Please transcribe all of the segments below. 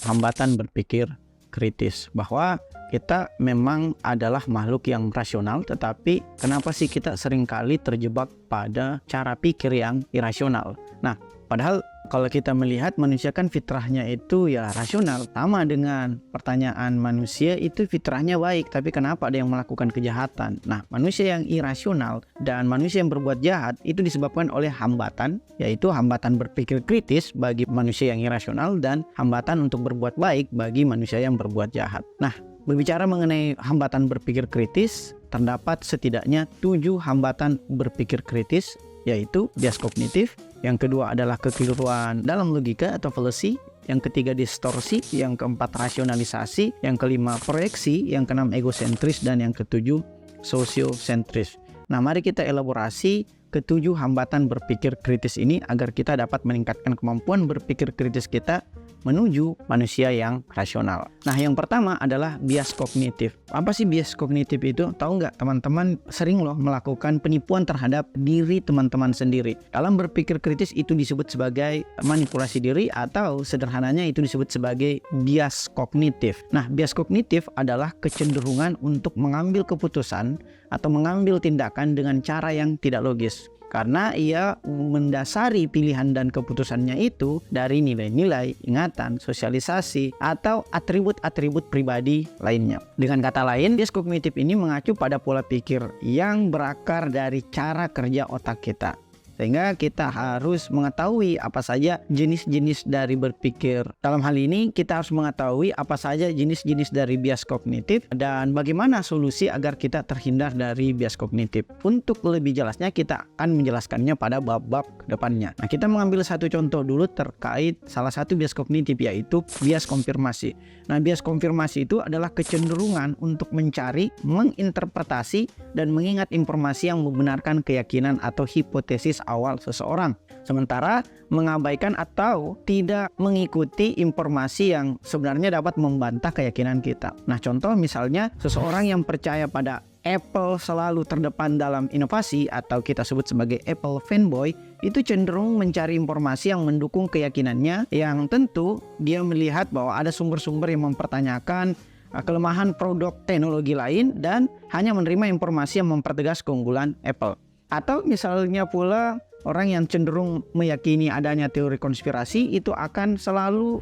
hambatan berpikir kritis, bahwa kita memang adalah makhluk yang rasional, tetapi kenapa sih kita seringkali terjebak pada cara pikir yang irasional? Nah, padahal kalau kita melihat manusia kan fitrahnya itu ya rasional, sama dengan pertanyaan manusia itu fitrahnya baik, tapi kenapa ada yang melakukan kejahatan? Nah, manusia yang irasional dan manusia yang berbuat jahat itu disebabkan oleh hambatan, yaitu hambatan berpikir kritis bagi manusia yang irasional dan hambatan untuk berbuat baik bagi manusia yang berbuat jahat. Nah, berbicara mengenai hambatan berpikir kritis, terdapat setidaknya 7 hambatan berpikir kritis, yaitu bias kognitif. Yang kedua adalah kekeliruan dalam logika atau fallacy. Yang ketiga distorsi. Yang keempat rasionalisasi. Yang kelima proyeksi. Yang keenam egosentris. Dan yang ketujuh sosiosentris. Nah, mari kita elaborasi ketujuh hambatan berpikir kritis ini agar kita dapat meningkatkan kemampuan berpikir kritis kita menuju manusia yang rasional. Nah, yang pertama adalah bias kognitif. Apa sih bias kognitif itu? Tahu nggak teman-teman, sering loh melakukan penipuan terhadap diri teman-teman sendiri. Dalam berpikir kritis itu disebut sebagai manipulasi diri, atau sederhananya itu disebut sebagai bias kognitif. Nah, bias kognitif adalah kecenderungan untuk mengambil keputusan atau mengambil tindakan dengan cara yang tidak logis, karena ia mendasari pilihan dan keputusannya itu dari nilai-nilai, ingatan, sosialisasi, atau atribut-atribut pribadi lainnya. Dengan kata lain, bias kognitif ini mengacu pada pola pikir yang berakar dari cara kerja otak kita. Sehingga kita harus mengetahui apa saja jenis-jenis dari berpikir. Dalam hal ini kita harus mengetahui apa saja jenis-jenis dari bias kognitif dan bagaimana solusi agar kita terhindar dari bias kognitif. Untuk lebih jelasnya kita akan menjelaskannya pada bab-bab depannya. Nah, kita mengambil satu contoh dulu terkait salah satu bias kognitif, yaitu bias konfirmasi. Nah, bias konfirmasi itu adalah kecenderungan untuk mencari, menginterpretasi, dan mengingat informasi yang membenarkan keyakinan atau hipotesis awal seseorang, sementara mengabaikan atau tidak mengikuti informasi yang sebenarnya dapat membantah keyakinan kita. Nah, contoh misalnya seseorang yang percaya pada Apple selalu terdepan dalam inovasi, atau kita sebut sebagai Apple fanboy, itu cenderung mencari informasi yang mendukung keyakinannya, yang tentu dia melihat bahwa ada sumber-sumber yang mempertanyakan kelemahan produk teknologi lain dan hanya menerima informasi yang mempertegas keunggulan Apple. Atau misalnya pula orang yang cenderung meyakini adanya teori konspirasi itu akan selalu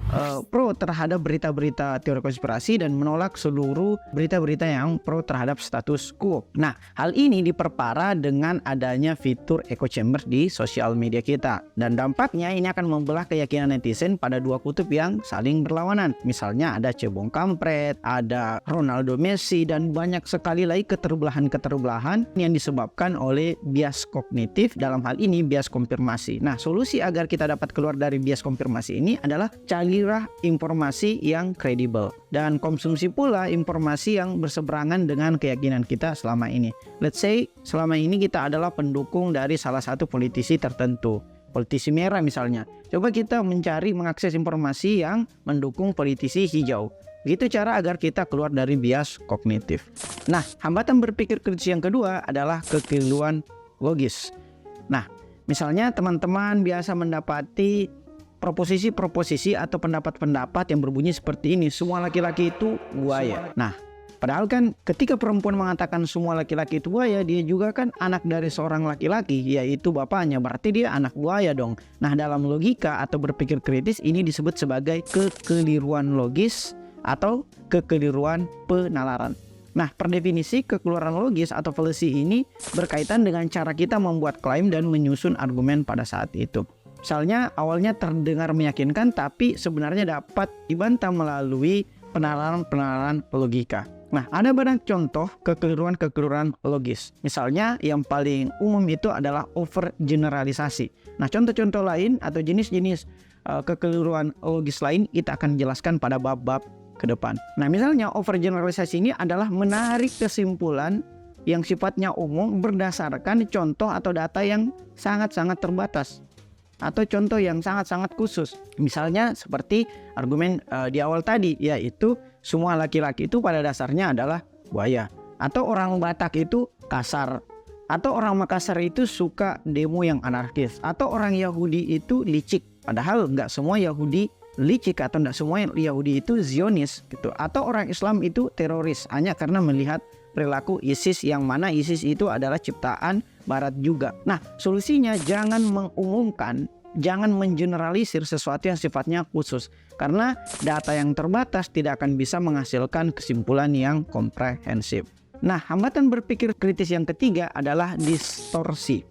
pro terhadap berita-berita teori konspirasi dan menolak seluruh berita-berita yang pro terhadap status quo. Nah, hal ini diperparah dengan adanya fitur echo chamber di sosial media kita, dan dampaknya ini akan membelah keyakinan netizen pada dua kutub yang saling berlawanan. Misalnya ada cebong kampret, ada Ronaldo Messi, dan banyak sekali lagi keterbelahan yang disebabkan oleh bias kognitif, dalam hal ini bias konfirmasi. Nah, solusi agar kita dapat keluar dari bias konfirmasi ini adalah carilah informasi yang kredibel dan konsumsi pula informasi yang berseberangan dengan keyakinan kita selama ini. Let's say selama ini kita adalah pendukung dari salah satu politisi tertentu, politisi merah misalnya. Coba kita mencari, mengakses informasi yang mendukung politisi hijau. Begitu cara agar kita keluar dari bias kognitif. Nah, hambatan berpikir kritis yang kedua adalah kekeliruan logis. Nah, misalnya teman-teman biasa mendapati proposisi-proposisi atau pendapat-pendapat yang berbunyi seperti ini, semua laki-laki itu buaya. Nah, padahal kan ketika perempuan mengatakan semua laki-laki itu buaya, dia juga kan anak dari seorang laki-laki, yaitu bapaknya, berarti dia anak buaya dong. Nah, dalam logika atau berpikir kritis ini disebut sebagai kekeliruan logis atau kekeliruan penalaran. Nah, per definisi kekeliruan logis atau fallacy ini berkaitan dengan cara kita membuat klaim dan menyusun argumen pada saat itu. Misalnya awalnya terdengar meyakinkan, tapi sebenarnya dapat dibantah melalui penalaran-penalaran logika. Nah, ada banyak contoh kekeliruan-kekeliruan logis. Misalnya yang paling umum itu adalah overgeneralisasi. Nah, contoh-contoh lain atau jenis-jenis kekeliruan logis lain kita akan jelaskan pada bab-bab ke depan. Nah, misalnya overgeneralisasi ini adalah menarik kesimpulan yang sifatnya umum berdasarkan contoh atau data yang sangat-sangat terbatas atau contoh yang sangat-sangat khusus. Misalnya seperti argumen di awal tadi, yaitu semua laki-laki itu pada dasarnya adalah buaya, atau orang Batak itu kasar, atau orang Makassar itu suka demo yang anarkis, atau orang Yahudi itu licik. Padahal nggak semua Yahudi licik atau tidak semua Yahudi itu Zionis gitu, atau orang Islam itu teroris hanya karena melihat perilaku ISIS, yang mana ISIS itu adalah ciptaan Barat juga. Nah, solusinya jangan mengumumkan, jangan mengeneralisir sesuatu yang sifatnya khusus, karena data yang terbatas tidak akan bisa menghasilkan kesimpulan yang komprehensif. Nah, hambatan berpikir kritis yang ketiga adalah distorsi.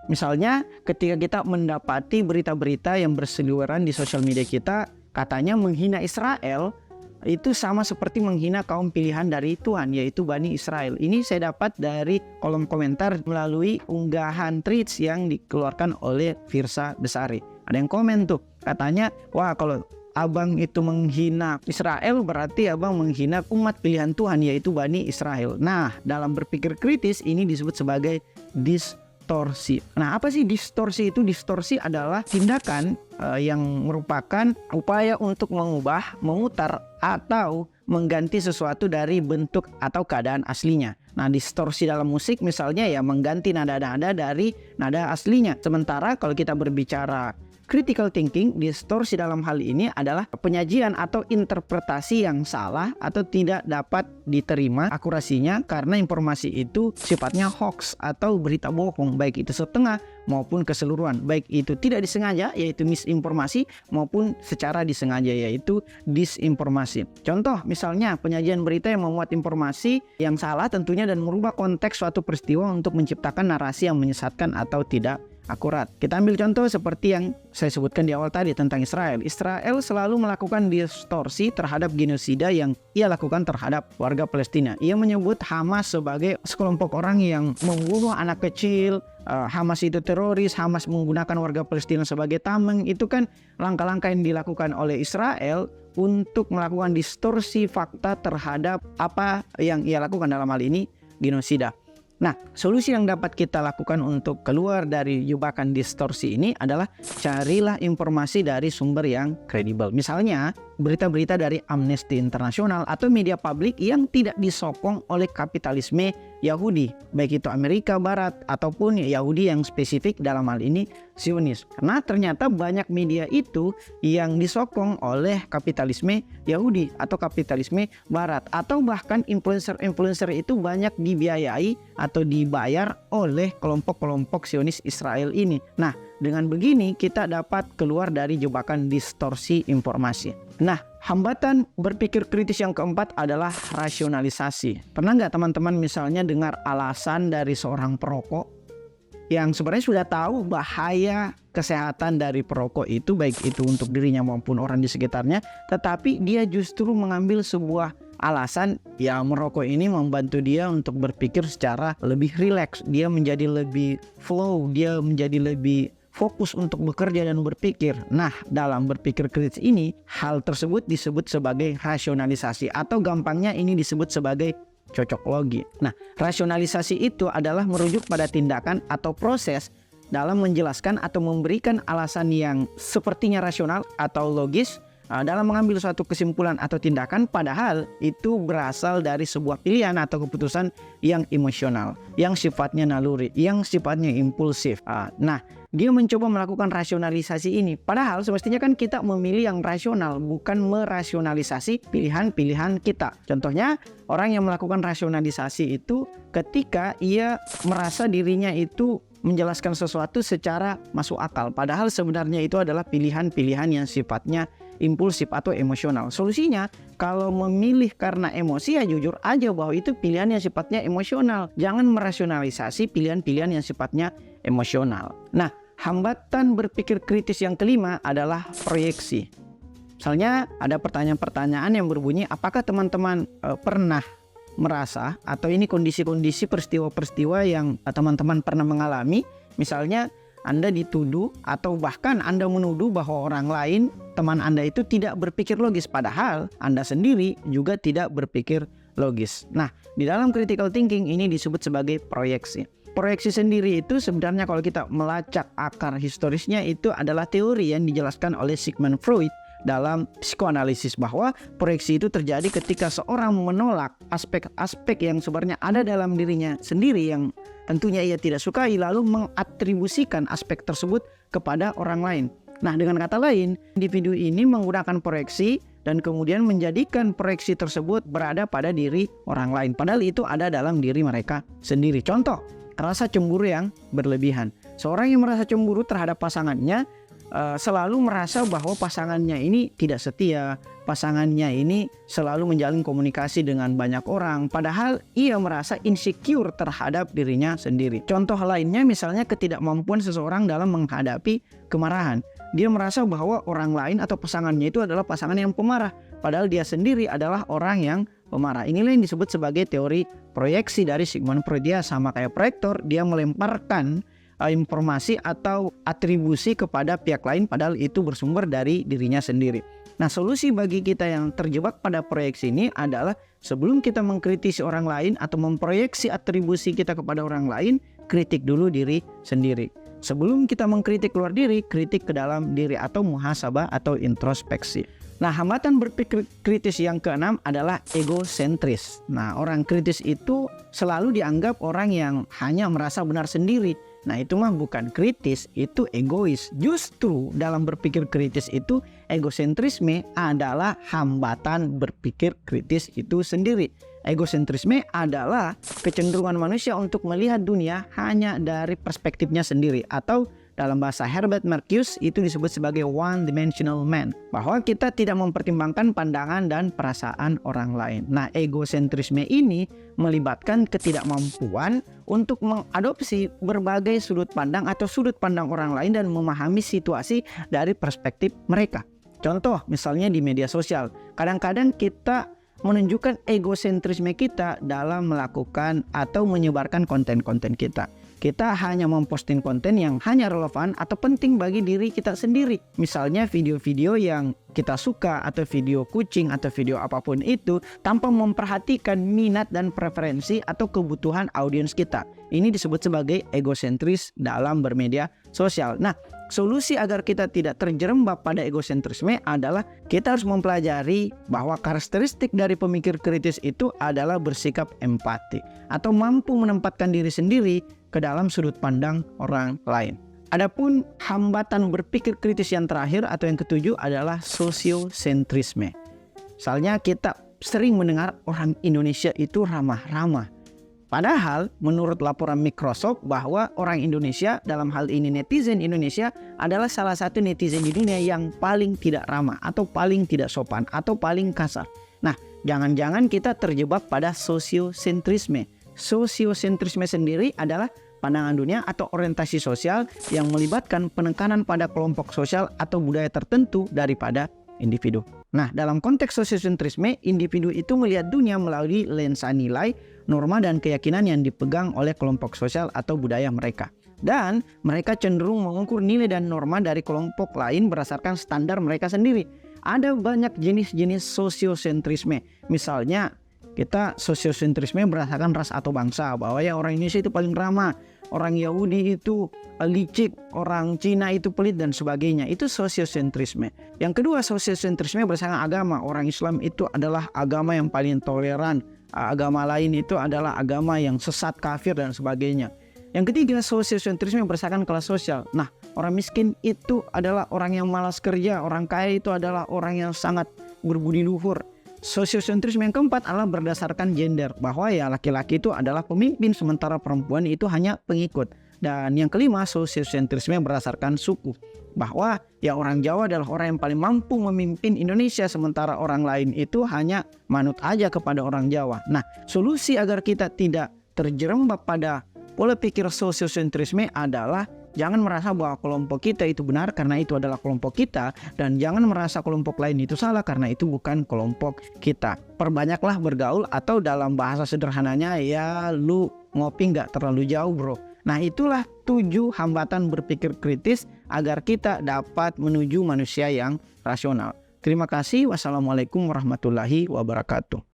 Misalnya ketika kita mendapati berita-berita yang berseliweran di sosial media kita, katanya menghina Israel itu sama seperti menghina kaum pilihan dari Tuhan, yaitu Bani Israel. Ini saya dapat dari kolom komentar melalui unggahan tweets yang dikeluarkan oleh Firsa Besari. Ada yang komen tuh, katanya, wah kalau abang itu menghina Israel berarti abang menghina umat pilihan Tuhan, yaitu Bani Israel. Nah, dalam berpikir kritis ini disebut sebagai distorsi. Nah, apa sih distorsi itu? Distorsi adalah tindakan yang merupakan upaya untuk mengubah, memutar, atau mengganti sesuatu dari bentuk atau keadaan aslinya. Nah, distorsi dalam musik misalnya ya mengganti nada-nada dari nada aslinya. Sementara kalau kita berbicara critical thinking, distorsi dalam hal ini adalah penyajian atau interpretasi yang salah atau tidak dapat diterima akurasinya karena informasi itu sifatnya hoax atau berita bohong, baik itu setengah maupun keseluruhan, baik itu tidak disengaja yaitu misinformasi maupun secara disengaja yaitu disinformasi. Contoh misalnya penyajian berita yang memuat informasi yang salah tentunya dan merubah konteks suatu peristiwa untuk menciptakan narasi yang menyesatkan atau tidak akurat. Kita ambil contoh seperti yang saya sebutkan di awal tadi tentang Israel. Israel selalu melakukan distorsi terhadap genosida yang ia lakukan terhadap warga Palestina. Ia menyebut Hamas sebagai sekelompok orang yang membunuh anak kecil. Hamas itu teroris, Hamas menggunakan warga Palestina sebagai tameng. Itu kan langkah-langkah yang dilakukan oleh Israel untuk melakukan distorsi fakta terhadap apa yang ia lakukan, dalam hal ini genosida. Nah, solusi yang dapat kita lakukan untuk keluar dari jebakan distorsi ini adalah carilah informasi dari sumber yang kredibel. Misalnya, berita-berita dari Amnesty International atau media publik yang tidak disokong oleh kapitalisme Yahudi, baik itu Amerika Barat ataupun Yahudi yang spesifik dalam hal ini Zionis. Karena ternyata banyak media itu yang disokong oleh kapitalisme Yahudi atau kapitalisme Barat, atau bahkan influencer-influencer itu banyak dibiayai atau dibayar oleh kelompok-kelompok Zionis Israel ini. Nah, dengan begini kita dapat keluar dari jebakan distorsi informasi. Nah, hambatan berpikir kritis yang keempat adalah rasionalisasi. Pernah nggak teman-teman misalnya dengar alasan dari seorang perokok yang sebenarnya sudah tahu bahaya kesehatan dari perokok itu, baik itu untuk dirinya maupun orang di sekitarnya, tetapi dia justru mengambil sebuah alasan ya merokok ini membantu dia untuk berpikir secara lebih rileks, dia menjadi lebih flow, dia menjadi lebih fokus untuk bekerja dan berpikir. Nah, dalam berpikir kritis ini, hal tersebut disebut sebagai rasionalisasi, atau gampangnya ini disebut sebagai cocok logi. Nah, rasionalisasi itu adalah merujuk pada tindakan atau proses dalam menjelaskan atau memberikan alasan yang sepertinya rasional atau logis dalam mengambil suatu kesimpulan atau tindakan, padahal itu berasal dari sebuah pilihan atau keputusan yang emosional, yang sifatnya naluri, yang sifatnya impulsif. Nah, dia mencoba melakukan rasionalisasi ini, padahal semestinya kan kita memilih yang rasional, bukan merasionalisasi pilihan-pilihan kita. Contohnya, orang yang melakukan rasionalisasi itu ketika ia merasa dirinya itu menjelaskan sesuatu secara masuk akal, padahal sebenarnya itu adalah pilihan-pilihan yang sifatnya impulsif atau emosional. Solusinya, kalau memilih karena emosi ya jujur aja bahwa itu pilihan yang sifatnya emosional. Jangan merasionalisasi pilihan-pilihan yang sifatnya emosional. Nah, hambatan berpikir kritis yang kelima adalah proyeksi. Misalnya ada pertanyaan-pertanyaan yang berbunyi, apakah teman-teman pernah merasa, atau ini kondisi-kondisi peristiwa-peristiwa yang teman-teman pernah mengalami, misalnya Anda dituduh atau bahkan Anda menuduh bahwa orang lain, teman Anda itu tidak berpikir logis, padahal Anda sendiri juga tidak berpikir logis. Nah, di dalam critical thinking ini disebut sebagai proyeksi. Proyeksi sendiri itu sebenarnya kalau kita melacak akar historisnya itu adalah teori yang dijelaskan oleh Sigmund Freud dalam psikoanalisis, bahwa proyeksi itu terjadi ketika seorang menolak aspek-aspek yang sebenarnya ada dalam dirinya sendiri yang tentunya ia tidak sukai, lalu mengatribusikan aspek tersebut kepada orang lain. Nah, dengan kata lain, individu ini menggunakan proyeksi dan kemudian menjadikan proyeksi tersebut berada pada diri orang lain. Padahal itu ada dalam diri mereka sendiri. Contoh, rasa cemburu yang berlebihan. Seorang yang merasa cemburu terhadap pasangannya selalu merasa bahwa pasangannya ini tidak setia, pasangannya ini selalu menjalin komunikasi dengan banyak orang, padahal ia merasa insecure terhadap dirinya sendiri. Contoh lainnya misalnya ketidakmampuan seseorang dalam menghadapi kemarahan. Dia merasa bahwa orang lain atau pasangannya itu adalah pasangan yang pemarah, padahal dia sendiri adalah orang yang pemarah. Inilah yang disebut sebagai teori proyeksi dari Sigmund Freud. Dia sama kayak proyektor, dia melemparkan informasi atau atribusi kepada pihak lain padahal itu bersumber dari dirinya sendiri. Nah, solusi bagi kita yang terjebak pada proyeksi ini adalah sebelum kita mengkritisi orang lain atau memproyeksi atribusi kita kepada orang lain, kritik dulu diri sendiri. Sebelum kita mengkritik luar diri, kritik ke dalam diri atau muhasabah atau introspeksi. Nah, hambatan berpikir kritis yang keenam adalah egosentris. Nah, orang kritis itu selalu dianggap orang yang hanya merasa benar sendiri. Nah, itu mah bukan kritis, itu egois. Justru dalam berpikir kritis itu, egosentrisme adalah hambatan berpikir kritis itu sendiri. Egosentrisme adalah kecenderungan manusia untuk melihat dunia hanya dari perspektifnya sendiri, atau dalam bahasa Herbert Marcuse itu disebut sebagai one-dimensional man, bahwa kita tidak mempertimbangkan pandangan dan perasaan orang lain. Nah, egosentrisme ini melibatkan ketidakmampuan untuk mengadopsi berbagai sudut pandang atau sudut pandang orang lain dan memahami situasi dari perspektif mereka. Contoh, misalnya di media sosial, kadang-kadang kita menunjukkan egosentrisme kita dalam melakukan atau menyebarkan konten-konten kita. Kita hanya memposting konten yang hanya relevan atau penting bagi diri kita sendiri. Misalnya video-video yang kita suka atau video kucing atau video apapun itu tanpa memperhatikan minat dan preferensi atau kebutuhan audiens kita. Ini disebut sebagai egosentris dalam bermedia sosial. Nah, solusi agar kita tidak terjerembab pada egosentrisme adalah kita harus mempelajari bahwa karakteristik dari pemikir kritis itu adalah bersikap empati atau mampu menempatkan diri sendiri ke dalam sudut pandang orang lain. Adapun hambatan berpikir kritis yang terakhir atau yang ketujuh adalah sosiosentrisme. Misalnya kita sering mendengar orang Indonesia itu ramah-ramah. Padahal menurut laporan Microsoft bahwa orang Indonesia, dalam hal ini netizen Indonesia, adalah salah satu netizen di dunia yang paling tidak ramah atau paling tidak sopan atau paling kasar. Nah, jangan-jangan kita terjebak pada sosiosentrisme. Sosiosentrisme sendiri adalah pandangan dunia atau orientasi sosial yang melibatkan penekanan pada kelompok sosial atau budaya tertentu daripada individu. Nah, dalam konteks sosiosentrisme, individu itu melihat dunia melalui lensa nilai, norma dan keyakinan yang dipegang oleh kelompok sosial atau budaya mereka. Dan mereka cenderung mengukur nilai dan norma dari kelompok lain berdasarkan standar mereka sendiri. Ada banyak jenis-jenis sosiosentrisme. Misalnya, kita sosiosentrisme berdasarkan ras atau bangsa, bahwa ya orang Indonesia itu paling ramah, orang Yahudi itu licik, orang Cina itu pelit dan sebagainya. Itu sosiosentrisme. Yang kedua, sosiosentrisme berdasarkan agama. Orang Islam itu adalah agama yang paling toleran, agama lain itu adalah agama yang sesat, kafir dan sebagainya. Yang ketiga, sosiosentrisme berdasarkan kelas sosial. Nah, orang miskin itu adalah orang yang malas kerja, orang kaya itu adalah orang yang sangat berbudi luhur. Sosiosentrisme yang keempat adalah berdasarkan gender, bahwa ya laki-laki itu adalah pemimpin sementara perempuan itu hanya pengikut. Dan yang kelima, sosiosentrisme berdasarkan suku, bahwa ya orang Jawa adalah orang yang paling mampu memimpin Indonesia sementara orang lain itu hanya manut aja kepada orang Jawa. Nah, solusi agar kita tidak terjerembab pada pola pikir sosiosentrisme adalah jangan merasa bahwa kelompok kita itu benar karena itu adalah kelompok kita, dan jangan merasa kelompok lain itu salah karena itu bukan kelompok kita. Perbanyaklah bergaul, atau dalam bahasa sederhananya ya lu ngopi nggak terlalu jauh bro. Nah, itulah 7 hambatan berpikir kritis agar kita dapat menuju manusia yang rasional. Terima kasih. Wassalamualaikum warahmatullahi wabarakatuh.